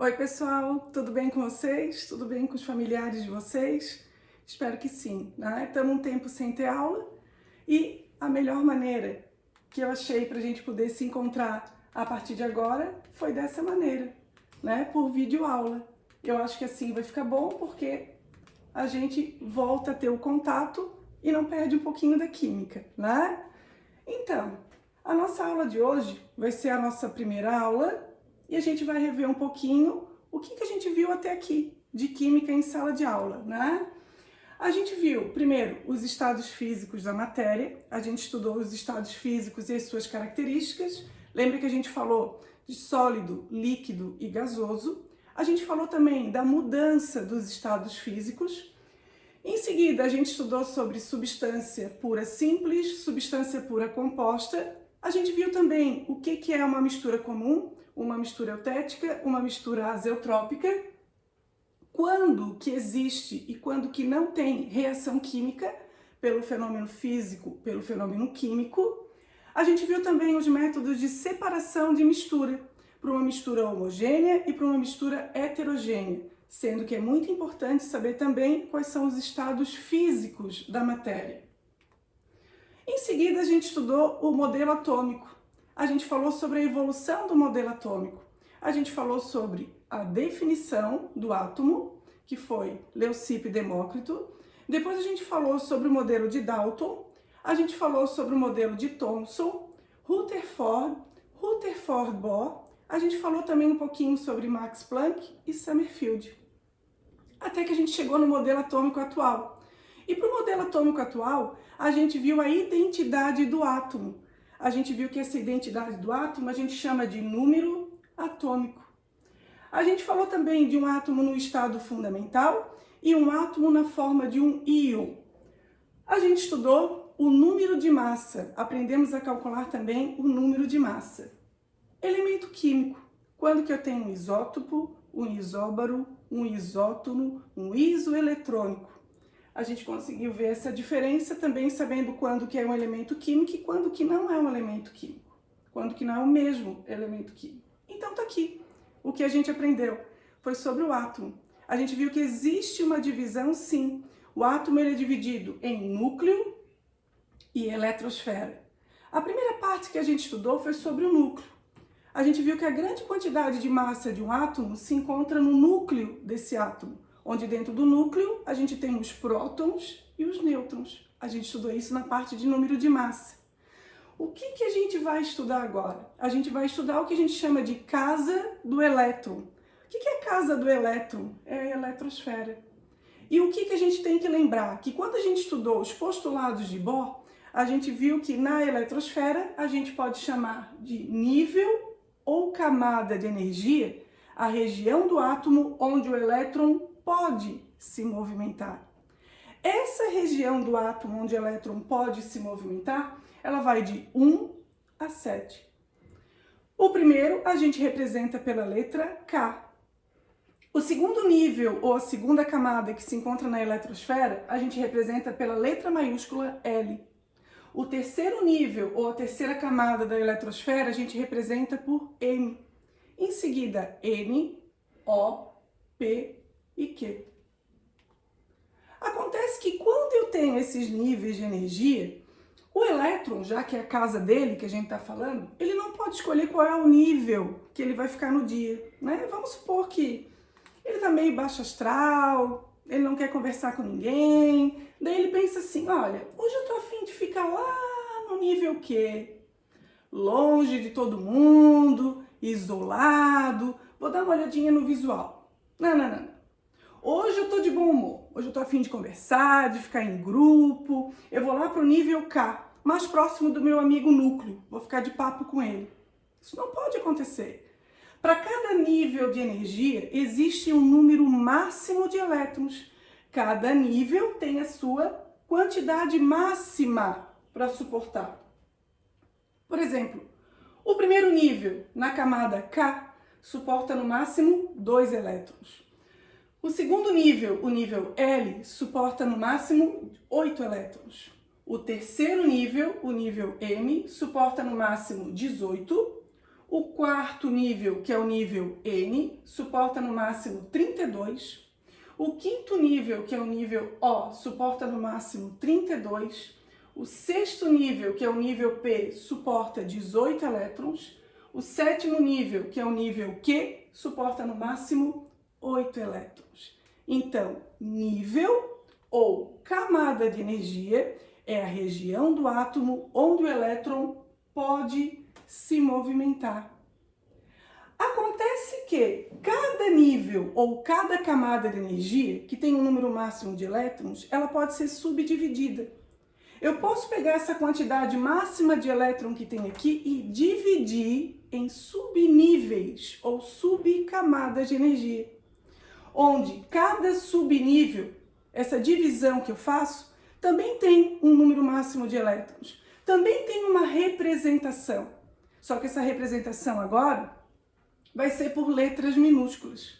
Oi pessoal, tudo bem com vocês? Tudo bem com os familiares de vocês? Espero que sim, né? Estamos um tempo sem ter aula e a melhor maneira que eu achei para a gente poder se encontrar a partir de agora foi dessa maneira, né? Por videoaula. Eu acho que assim vai ficar bom porque a gente volta a ter o contato e não perde um pouquinho da química, né? Então, a nossa aula de hoje vai ser a nossa primeira aula e a gente vai rever um pouquinho o que a gente viu até aqui de química em sala de aula, né? A gente viu, primeiro, os estados físicos da matéria, a gente estudou os estados físicos e as suas características. Lembra que a gente falou de sólido, líquido e gasoso. A gente falou também da mudança dos estados físicos. Em seguida, a gente estudou sobre substância pura simples, substância pura composta. A gente viu também o que é uma mistura comum, uma mistura eutética, uma mistura azeotrópica, quando que existe e quando que não tem reação química pelo fenômeno físico, pelo fenômeno químico. A gente viu também os métodos de separação de mistura, para uma mistura homogênea e para uma mistura heterogênea, sendo que é muito importante saber também quais são os estados físicos da matéria. Em seguida, a gente estudou o modelo atômico. A gente falou sobre a evolução do modelo atômico. A gente falou sobre a definição do átomo, que foi Leucipo e Demócrito. Depois a gente falou sobre o modelo de Dalton. A gente falou sobre o modelo de Thomson, Rutherford, Rutherford-Bohr. A gente falou também um pouquinho sobre Max Planck e Summerfield. Até que a gente chegou no modelo atômico atual. E para o modelo atômico atual, a gente viu a identidade do átomo. A gente viu que essa identidade do átomo a gente chama de número atômico. A gente falou também de um átomo no estado fundamental e um átomo na forma de um íon. A gente estudou o número de massa, aprendemos a calcular também o número de massa. Elemento químico, quando que eu tenho um isótopo, um isóbaro, um isótono, um isoeletrônico. A gente conseguiu ver essa diferença também sabendo quando que é um elemento químico e quando que não é um elemento químico. Quando que não é o mesmo elemento químico. Então tá aqui. O que a gente aprendeu foi sobre o átomo. A gente viu que existe uma divisão, sim. O átomo ele é dividido em núcleo e eletrosfera. A primeira parte que a gente estudou foi sobre o núcleo. A gente viu que a grande quantidade de massa de um átomo se encontra no núcleo desse átomo, onde dentro do núcleo a gente tem os prótons e os nêutrons. A gente estudou isso na parte de número de massa. O que a gente vai estudar agora? A gente vai estudar o que a gente chama de casa do elétron. O que é a casa do elétron? É a eletrosfera. E o que a gente tem que lembrar? Que quando a gente estudou os postulados de Bohr, a gente viu que na eletrosfera a gente pode chamar de nível ou camada de energia a região do átomo onde o elétron pode se movimentar. Essa região do átomo onde o elétron pode se movimentar, ela vai de 1 a 7. O primeiro a gente representa pela letra K. O segundo nível, ou a segunda camada que se encontra na eletrosfera, a gente representa pela letra maiúscula L. O terceiro nível, ou a terceira camada da eletrosfera, a gente representa por M. Em seguida, N, O, P e Q. Acontece que quando eu tenho esses níveis de energia, o elétron, já que é a casa dele que a gente está falando, ele não pode escolher qual é o nível que ele vai ficar no dia, né? Vamos supor que ele está meio baixo astral, ele não quer conversar com ninguém, daí ele pensa assim, olha, hoje eu estou a fim de ficar lá no nível Q, longe de todo mundo, isolado, vou dar uma olhadinha no visual. Não. Hoje eu tô de bom humor, hoje eu tô a fim de conversar, de ficar em grupo, eu vou lá pro nível K, mais próximo do meu amigo núcleo, vou ficar de papo com ele. Isso não pode acontecer. Para cada nível de energia, existe um número máximo de elétrons. Cada nível tem a sua quantidade máxima para suportar. Por exemplo, o primeiro nível, na camada K, suporta no máximo 2 elétrons. O segundo nível, o nível L, suporta no máximo 8 elétrons. O terceiro nível, o nível M, suporta no máximo 18. O quarto nível, que é o nível N, suporta no máximo 32. O quinto nível, que é o nível O, suporta no máximo 32. O sexto nível, que é o nível P, suporta 18 elétrons. O sétimo nível, que é o nível Q, suporta no máximo 8 elétrons. Então, nível ou camada de energia é a região do átomo onde o elétron pode se movimentar. Acontece que cada nível ou cada camada de energia, que tem um número máximo de elétrons, ela pode ser subdividida. Eu posso pegar essa quantidade máxima de elétron que tem aqui e dividir em subníveis ou subcamadas de energia, onde cada subnível, essa divisão que eu faço, também tem um número máximo de elétrons, também tem uma representação. Só que essa representação agora vai ser por letras minúsculas.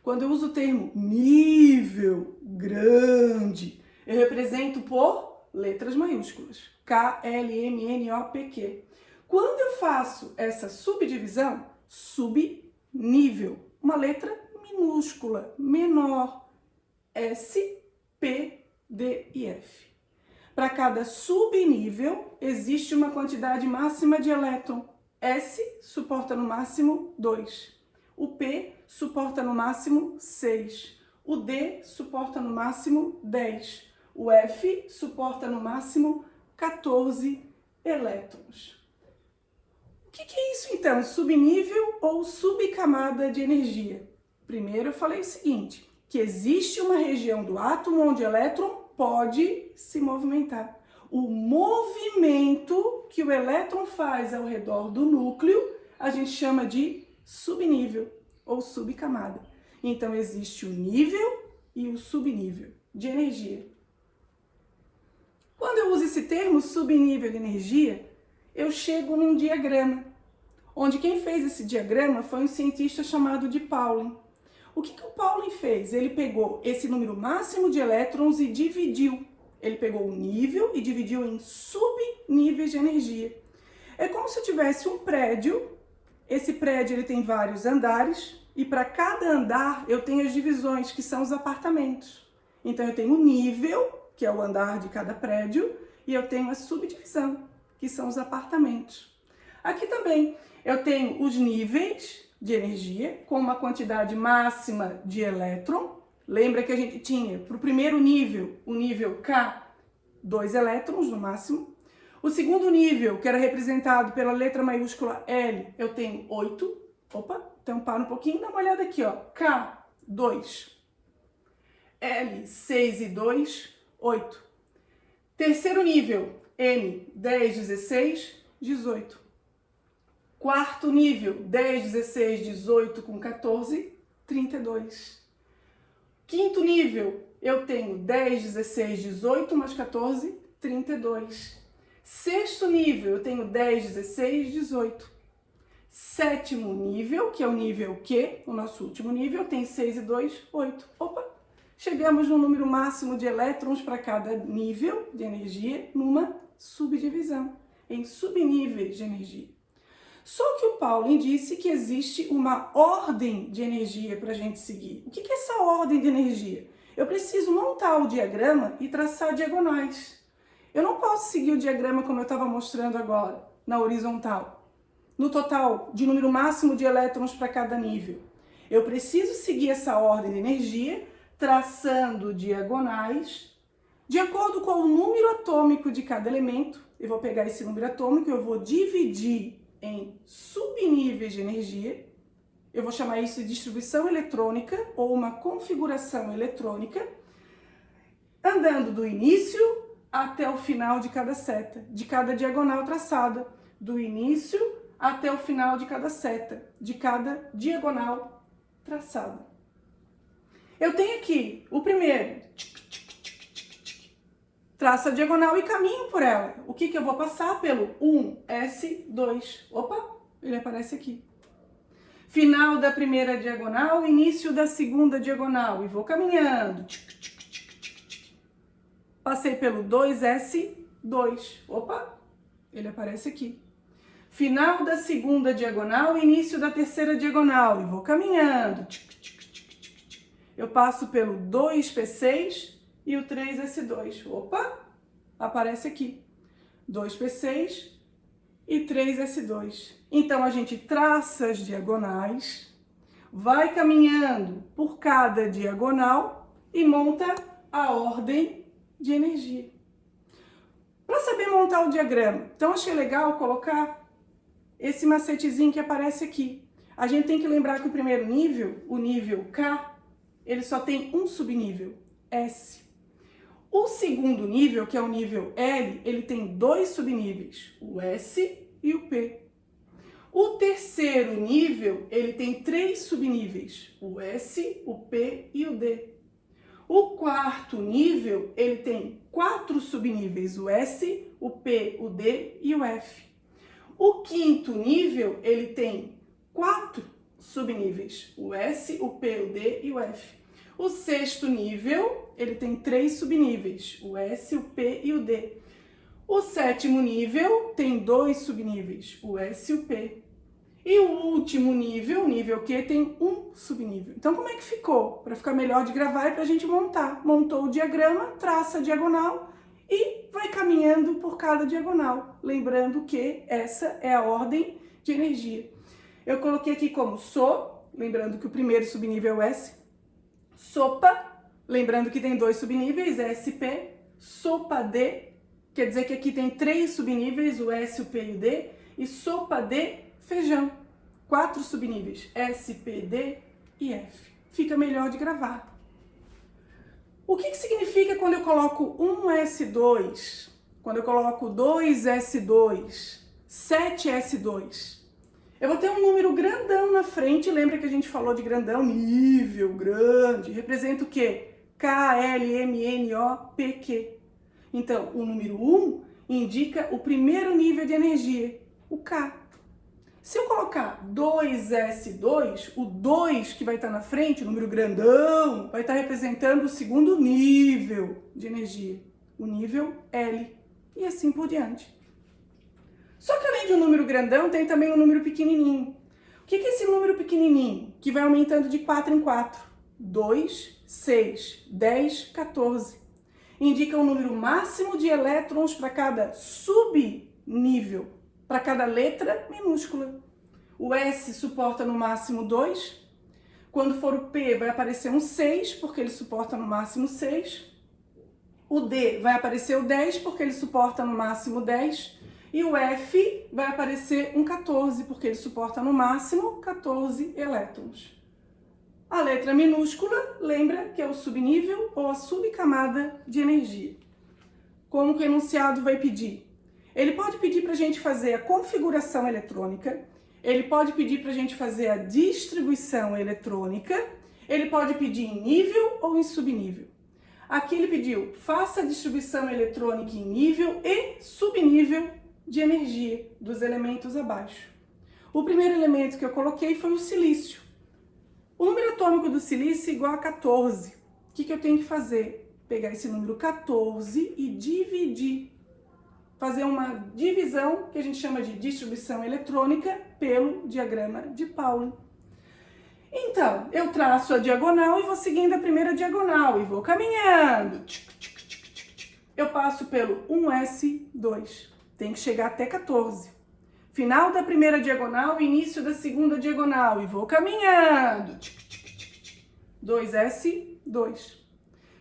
Quando eu uso o termo nível grande, eu represento por letras maiúsculas. K, L, M, N, O, P, Q. Quando eu faço essa subdivisão, subnível, uma letra minúscula, menor, S, P, D e F. Para cada subnível, existe uma quantidade máxima de elétron. S suporta no máximo 2. O P suporta no máximo 6. O D suporta no máximo 10. O F suporta no máximo 14 elétrons. O que é isso então? Subnível ou subcamada de energia? Primeiro eu falei o seguinte, que existe uma região do átomo onde o elétron pode se movimentar. O movimento que o elétron faz ao redor do núcleo, a gente chama de subnível ou subcamada. Então existe o nível e o subnível de energia. Quando eu uso esse termo subnível de energia, eu chego num diagrama, onde quem fez esse diagrama foi um cientista chamado de Pauling. O que o Pauling fez? Ele pegou esse número máximo de elétrons e dividiu. Ele pegou o nível e dividiu em subníveis de energia. É como se eu tivesse um prédio, esse prédio ele tem vários andares, e para cada andar eu tenho as divisões, que são os apartamentos. Então eu tenho o nível, que é o andar de cada prédio, e eu tenho a subdivisão, que são os apartamentos. Aqui também eu tenho os níveis de energia, com uma quantidade máxima de elétron. Lembra que a gente tinha, para o primeiro nível, o nível K, 2 elétrons no máximo. O segundo nível, que era representado pela letra maiúscula L, eu tenho 8. Opa, então para um pouquinho, dá uma olhada aqui, ó. K, 2. L, 6 e 2, 8. Terceiro nível, N, 10, 16, 18. Quarto nível, 10, 16, 18 com 14, 32. Quinto nível, eu tenho 10, 16, 18 mais 14, 32. Sexto nível, eu tenho 10, 16, 18. Sétimo nível, que é o nível Q, o nosso último nível, tem 6 e 2, 8. Opa! Chegamos no número máximo de elétrons para cada nível de energia numa subdivisão, em subníveis de energia. Só que o Pauling disse que existe uma ordem de energia para a gente seguir. O que é essa ordem de energia? Eu preciso montar o diagrama e traçar diagonais. Eu não posso seguir o diagrama como eu estava mostrando agora, na horizontal, no total de número máximo de elétrons para cada nível. Eu preciso seguir essa ordem de energia, traçando diagonais, de acordo com o número atômico de cada elemento. Eu vou pegar esse número atômico e eu vou dividir em subníveis de energia. Eu vou chamar isso de distribuição eletrônica ou uma configuração eletrônica, andando do início até o final de cada seta, de cada diagonal traçada, do início até o final de cada seta, de cada diagonal traçada. Eu tenho aqui o primeiro, traço a diagonal e caminho por ela. O que eu vou passar? Pelo 1, S, 2. Opa, ele aparece aqui. Final da primeira diagonal, início da segunda diagonal. E vou caminhando. Passei pelo 2S, 2. Opa, ele aparece aqui. Final da segunda diagonal, início da terceira diagonal. E vou caminhando. Eu passo pelo 2P6 e o 3S2. Opa! Aparece aqui. 2P6 e 3S2. Então, a gente traça as diagonais, vai caminhando por cada diagonal e monta a ordem de energia. Para saber montar o diagrama, então achei legal colocar esse macetezinho que aparece aqui. A gente tem que lembrar que o primeiro nível, o nível K, ele só tem um subnível, S. O segundo nível, que é o nível L, ele tem dois subníveis, o S e o P. O terceiro nível, ele tem três subníveis, o S, o P e o D. O quarto nível, ele tem quatro subníveis, o S, o P, o D e o F. O quinto nível, ele tem quatro subníveis, o S, o P, o D e o F. O sexto nível, ele tem três subníveis, o S, o P e o D. O sétimo nível tem dois subníveis, o S e o P. E o último nível, o nível Q, tem um subnível. Então, como é que ficou? Para ficar melhor de gravar e para a gente montar. Montou o diagrama, traça a diagonal e vai caminhando por cada diagonal. Lembrando que essa é a ordem de energia. Eu coloquei aqui como SO, lembrando que o primeiro subnível é o S. Sopa, lembrando que tem dois subníveis, SP. Sopa D, quer dizer que aqui tem três subníveis, o S, o P e o D. E sopa D, feijão. Quatro subníveis, S, P, D e F. Fica melhor de gravar. O que significa quando eu coloco 1S2, quando eu coloco 2S2, 7S2? Eu vou ter um número grandão na frente, lembra que a gente falou de grandão, nível, grande, representa o quê? K, L, M, N, O, P, Q. Então, o número 1 indica o primeiro nível de energia, o K. Se eu colocar 2S2, o 2 que vai estar na frente, o número grandão, vai estar representando o segundo nível de energia, o nível L, e assim por diante. Só que além de um número grandão, tem também um número pequenininho. O que é esse número pequenininho? Que vai aumentando de 4 em 4. 2, 6, 10, 14. Indica o número máximo de elétrons para cada subnível, para cada letra minúscula. O S suporta no máximo 2. Quando for o P, vai aparecer um 6, porque ele suporta no máximo 6. O D vai aparecer o 10, porque ele suporta no máximo 10. E o F vai aparecer um 14, porque ele suporta no máximo 14 elétrons. A letra minúscula, lembra que é o subnível ou a subcamada de energia. Como que o enunciado vai pedir? Ele pode pedir para a gente fazer a configuração eletrônica, ele pode pedir para a gente fazer a distribuição eletrônica, ele pode pedir em nível ou em subnível. Aqui ele pediu, faça a distribuição eletrônica em nível e subnível de energia dos elementos abaixo. O primeiro elemento que eu coloquei foi o silício. O número atômico do silício é igual a 14. O que eu tenho que fazer? Pegar esse número 14 e dividir. Fazer uma divisão, que a gente chama de distribuição eletrônica, pelo diagrama de Pauli. Então, eu traço a diagonal e vou seguindo a primeira diagonal e vou caminhando. Eu passo pelo 1S2. Tem que chegar até 14. Final da primeira diagonal, início da segunda diagonal. E vou caminhando. 2S2.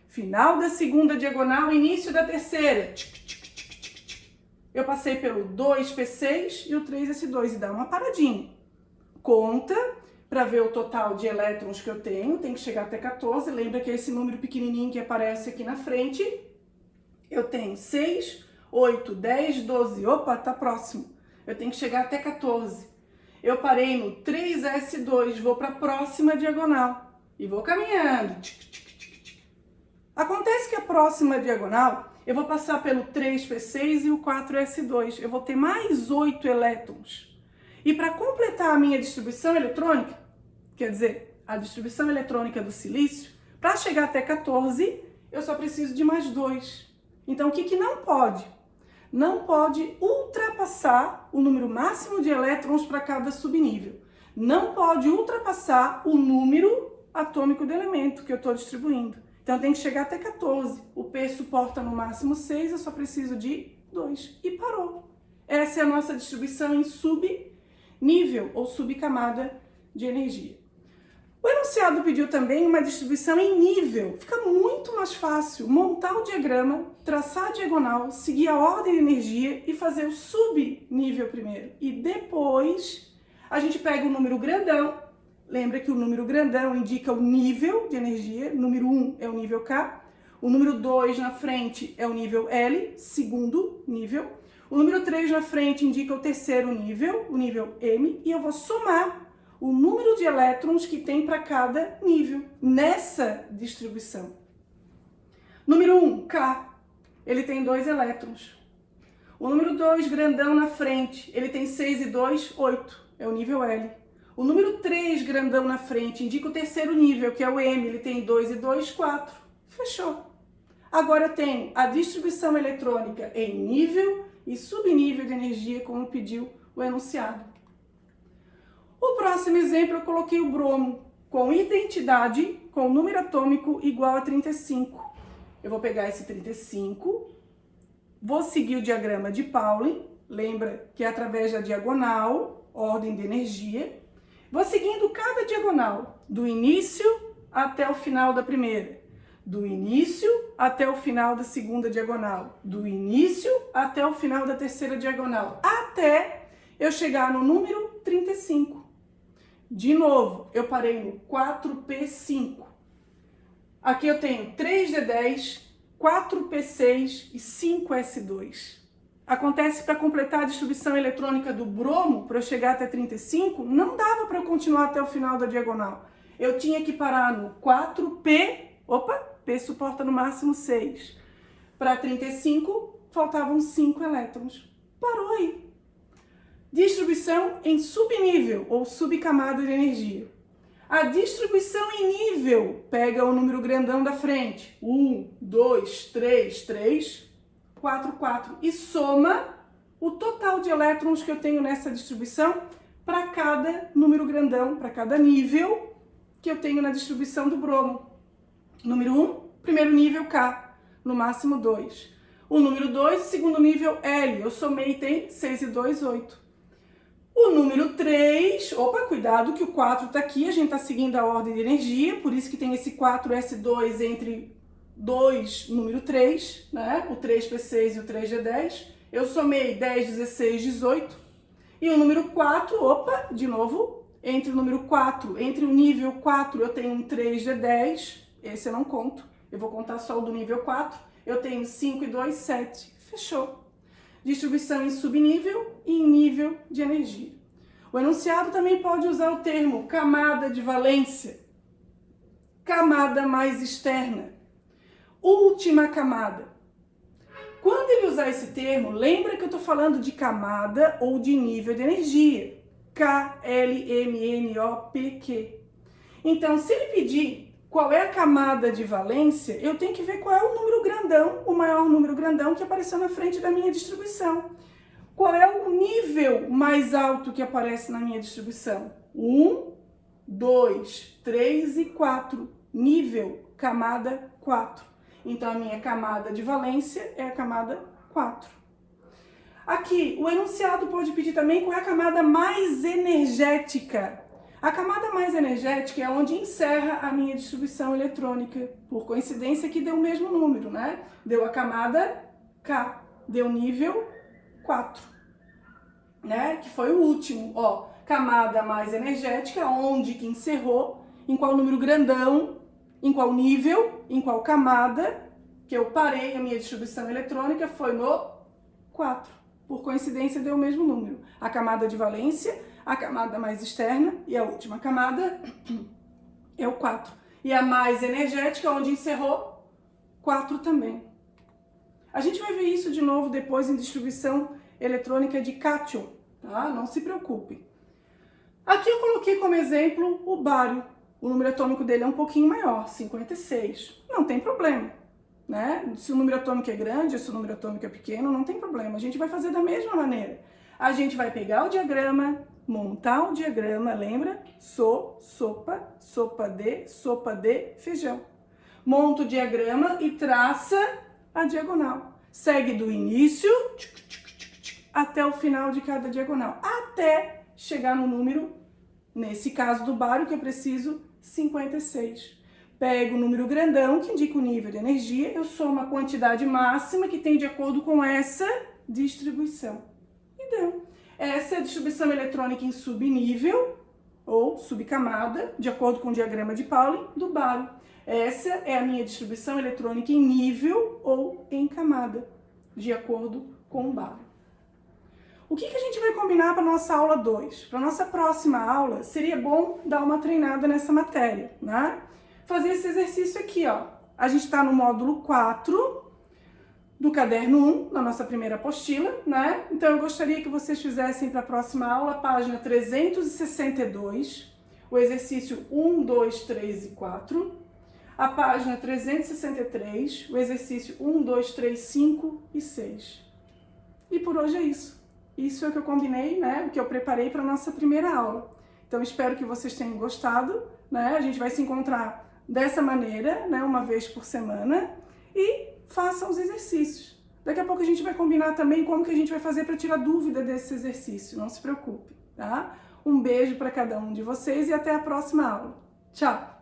Final da segunda diagonal, início da terceira. Eu passei pelo 2P6 e o 3S2 e dá uma paradinha. Conta para ver o total de elétrons que eu tenho. Tem que chegar até 14. Lembra que é esse número pequenininho que aparece aqui na frente. Eu tenho 6, 8, 10, 12. Opa, tá próximo. Eu tenho que chegar até 14. Eu parei no 3S2, vou para a próxima diagonal e vou caminhando. Acontece que a próxima diagonal, eu vou passar pelo 3P6 e o 4S2. Eu vou ter mais 8 elétrons. E para completar a minha distribuição eletrônica, quer dizer, a distribuição eletrônica do silício, para chegar até 14, eu só preciso de mais 2. Então, o que não pode? não pode ultrapassar o número máximo de elétrons para cada subnível. Não pode ultrapassar o número atômico do elemento que eu estou distribuindo. Então tem que chegar até 14. O P suporta no máximo 6, eu só preciso de 2. E parou. Essa é a nossa distribuição em subnível ou subcamada de energia. O enunciado pediu também uma distribuição em nível. Fica muito mais fácil montar o diagrama, traçar a diagonal, seguir a ordem de energia e fazer o subnível primeiro. E depois a gente pega o número grandão. Lembra que o número grandão indica o nível de energia. Número 1 é o nível K. O número 2 na frente é o nível L, segundo nível. O número 3 na frente indica o terceiro nível, o nível M. E eu vou somar o número de elétrons que tem para cada nível nessa distribuição. Número 1, K, ele tem 2 elétrons. O número 2, grandão na frente, ele tem 6 e 2, 8, é o nível L. O número 3, grandão na frente, indica o terceiro nível, que é o M, ele tem 2 e 2, 4. Fechou. Agora eu tenho a distribuição eletrônica em nível e subnível de energia, como pediu o enunciado. O próximo exemplo eu coloquei o bromo com identidade, com número atômico igual a 35. Eu vou pegar esse 35, vou seguir o diagrama de Pauling, lembra que é através da diagonal, ordem de energia. Vou seguindo cada diagonal, do início até o final da primeira, do início até o final da segunda diagonal, do início até o final da terceira diagonal, até eu chegar no número 35. De novo, eu parei no 4P5. Aqui eu tenho 3D10, 4P6 e 5S2. Acontece para completar a distribuição eletrônica do bromo, para eu chegar até 35, não dava para eu continuar até o final da diagonal. Eu tinha que parar no 4P, P suporta no máximo 6. Para 35, faltavam 5 elétrons. Parou aí. Distribuição em subnível ou subcamada de energia. A distribuição em nível pega o número grandão da frente, 1, 2, 3, 3, 4, 4, e soma o total de elétrons que eu tenho nessa distribuição para cada número grandão, para cada nível que eu tenho na distribuição do bromo. Número 1, primeiro nível K, no máximo 2. O número 2, segundo nível L, eu somei e tem 6 e 2, 8. O número 3, cuidado que o 4 está aqui, a gente está seguindo a ordem de energia, por isso que tem esse 4S2 entre 2, número 3, né? O 3P6 e o 3G10. Eu somei 10, 16, 18. E o número 4, de novo, entre o número 4, entre o nível 4 eu tenho um 3G10, esse eu não conto, eu vou contar só o do nível 4, eu tenho 5 e 2, 7. Fechou. Distribuição em subnível e em nível de energia. O enunciado também pode usar o termo camada de valência, camada mais externa, última camada. Quando ele usar esse termo, lembra que eu estou falando de camada ou de nível de energia. K, L, M, N, O, P, Q. Então, se ele pedir qual é a camada de valência, eu tenho que ver qual é o número grandão, o maior número grandão que apareceu na frente da minha distribuição. Qual é o nível mais alto que aparece na minha distribuição? 1, 2, 3 e 4. Nível, camada 4. Então, a minha camada de valência é a camada 4. Aqui, o enunciado pode pedir também qual é a camada mais energética. A camada mais energética é onde encerra a minha distribuição eletrônica. Por coincidência que deu o mesmo número, né? Deu a camada K, deu nível 4, né? Que foi o último, camada mais energética, onde que encerrou, em qual número grandão, em qual nível, em qual camada, que eu parei a minha distribuição eletrônica, foi no 4. Por coincidência deu o mesmo número. A camada de valência, a camada mais externa e a última camada é o 4. E a mais energética, onde encerrou, 4 também. A gente vai ver isso de novo depois em distribuição eletrônica de cátion, tá? Não se preocupe. Aqui eu coloquei como exemplo o bário. O número atômico dele é um pouquinho maior, 56. Não tem problema. né? Se o número atômico é grande ou se o número atômico é pequeno, não tem problema. A gente vai fazer da mesma maneira. A gente vai pegar o diagrama, montar o diagrama, lembra? Sopa, sopa de feijão. Monta o diagrama e traça a diagonal. Segue do início até o final de cada diagonal, até chegar no número, nesse caso do bário, que eu preciso, 56. Pego o número grandão, que indica o nível de energia, eu somo a quantidade máxima que tem de acordo com essa distribuição. E deu. Essa é a distribuição eletrônica em subnível, ou subcamada, de acordo com o diagrama de Pauling, do bário. Essa é a minha distribuição eletrônica em nível ou em camada, de acordo com o bário. O que a gente vai combinar para a nossa aula 2? Para a nossa próxima aula, seria bom dar uma treinada nessa matéria, né? Fazer esse exercício aqui, ó. A gente está no módulo 4 do caderno 1, na nossa primeira apostila, né? Então eu gostaria que vocês fizessem para a próxima aula, página 362, o exercício 1, 2, 3 e 4, a página 363, o exercício 1, 2, 3, 5 e 6. E por hoje é isso. Isso é o que eu combinei, né? O que eu preparei para a nossa primeira aula. Então espero que vocês tenham gostado, né? A gente vai se encontrar dessa maneira, né? Uma vez por semana, e façam os exercícios. Daqui a pouco a gente vai combinar também como que a gente vai fazer para tirar dúvida desse exercício. Não se preocupe, tá? Um beijo para cada um de vocês e até a próxima aula. Tchau!